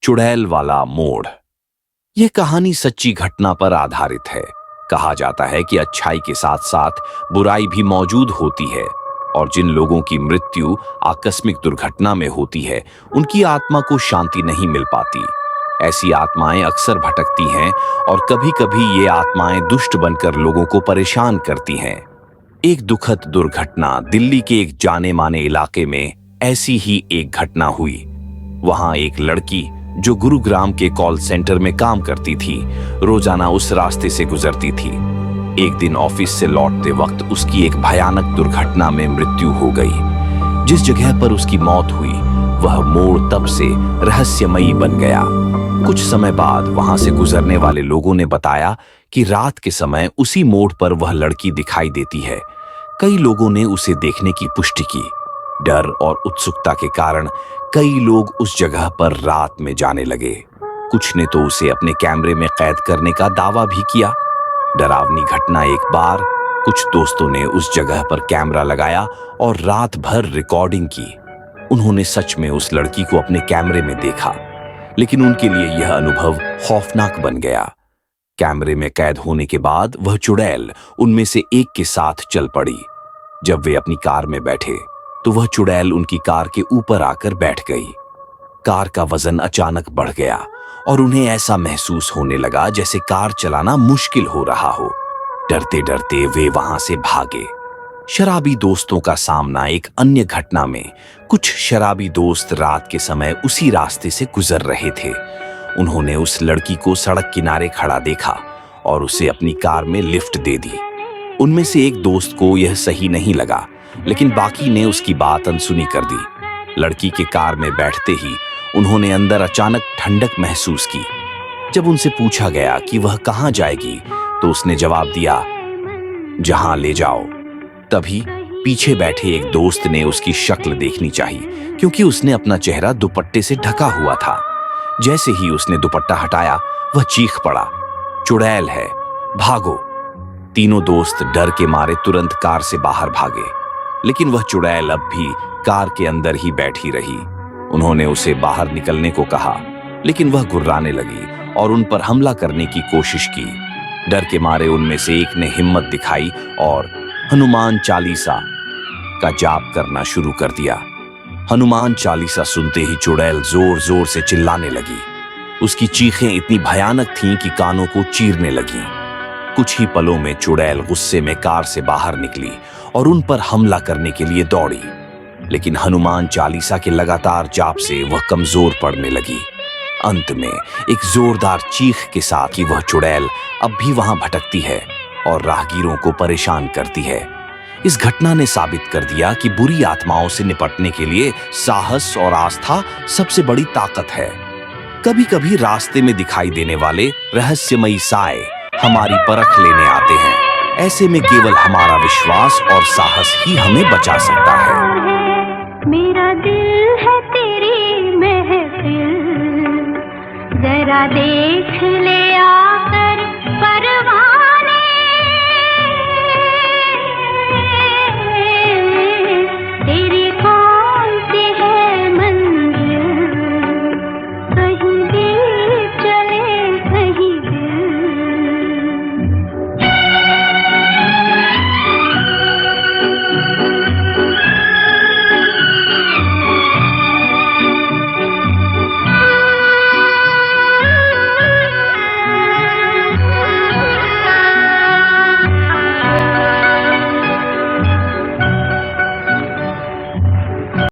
चुड़ैल वाला मोड़। यह कहानी सच्ची घटना पर आधारित है। कहा जाता है कि अच्छाई के साथ साथ बुराई भी मौजूद होती है और जिन लोगों की मृत्यु आकस्मिक दुर्घटना में होती है, उनकी आत्मा को शांति नहीं मिल पाती। ऐसी आत्माएं अक्सर भटकती हैं और कभी-कभी ये आत्माएं दुष्ट बनकर लोगों को परेशान करती हैं। एक दुखद दुर्घटना दिल्ली के एक जाने माने इलाके में ऐसी ही एक घटना हुई। वहां एक लड़की जो गुरुग्राम के कॉल सेंटर में काम करती थी, रोजाना उस रास्ते से गुजरती थी। एक दिन ऑफिस से लौटते वक्त उसकी एक भयानक दुर्घटना में मृत्यु हो गई। जिस जगह पर उसकी मौत हुई वह मोड़ तब से रहस्यमयी बन गया। कुछ समय बाद वहां से गुजरने वाले लोगों ने बताया कि रात के समय उसी मोड़ पर वह लड़की दिखाई देती है। कई लोगों ने उसे देखने की पुष्टि की। डर और उत्सुकता के कारण कई लोग उस जगह पर रात में जाने लगे। कुछ ने तो उसे अपने कैमरे में कैद करने का दावा भी किया। डरावनी घटना एक बार कुछ दोस्तों ने उस जगह पर कैमरा लगाया और रात भर रिकॉर्डिंग की। उन्होंने सच में उस लड़की को अपने कैमरे में देखा, लेकिन उनके लिए यह अनुभव खौफनाक बन गया। कैमरे में कैद होने के बाद वह चुड़ैल उनमें से एक के साथ चल पड़ी। जब वे अपनी कार में बैठे तो वह चुड़ैल उनकी कार के ऊपर आकर बैठ गई। कार का वजन अचानक बढ़ गया और उन्हें ऐसा महसूस होने लगा जैसे कार चलाना मुश्किल हो रहा हो। डरते डरते वे वहां से भागे। शराबी दोस्तों का सामना एक अन्य घटना में कुछ शराबी दोस्त रात के समय उसी रास्ते से गुजर रहे थे। उन्होंने उस लड़की को सड़क किनारे खड़ा देखा और उसे अपनी कार में लिफ्ट दे दी। उनमें से एक दोस्त को यह सही नहीं लगा, लेकिन बाकी ने उसकी बात अनसुनी कर दी। लड़की के कार में बैठते ही उन्होंने अंदर अचानक ठंडक महसूस की। जब उनसे पूछा गया कि वह कहां जाएगी तो उसने जवाब दिया, जहां ले जाओ। तभी पीछे बैठे एक दोस्त ने उसकी शक्ल देखनी चाहिए, क्योंकि उसने अपना चेहरा दुपट्टे से ढका हुआ था। जैसे ही उसने दुपट्टा हटाया वह चीख पड़ा, चुड़ैल है, भागो। तीनों दोस्त डर के मारे तुरंत कार से बाहर भागे, लेकिन वह चुड़ैल अब भी कार के अंदर ही बैठी रही। उन्होंने उसे बाहर निकलने को कहा, लेकिन वह गुर्राने लगी और उन पर हमला करने की कोशिश की। डर के मारे उनमें से एक ने हिम्मत दिखाई और हनुमान चालीसा का जाप करना शुरू कर दिया। हनुमान चालीसा सुनते ही चुड़ैल जोर जोर से चिल्लाने लगी। उसकी चीखें इतनी भयानक थीं कि कानों को चीरने लगीं। कुछ ही पलों में चुड़ैल गुस्से में कार से बाहर निकली और उन पर हमला करने के लिए दौड़ी, लेकिन हनुमान चालीसा के लगातार जाप से वह कमजोर पड़ने लगी। अंत में एक जोरदार चीख के साथ ही वह चुड़ैल अब भी वहां भटकती है और राहगीरों को परेशान करती है। इस घटना ने साबित कर दिया कि बुरी आत्माओं से निपटने के लिए साहस और आस्था सबसे बड़ी ताकत है। कभी-कभी रास्ते में दिखाई देने वाले रहस्यमयी साए हमारी परख लेने आते हैं। ऐसे में केवल हमारा विश्वास और साहस ही हमें बचा सकता है। मेरा दिल है तेरी महफिल, जरा देख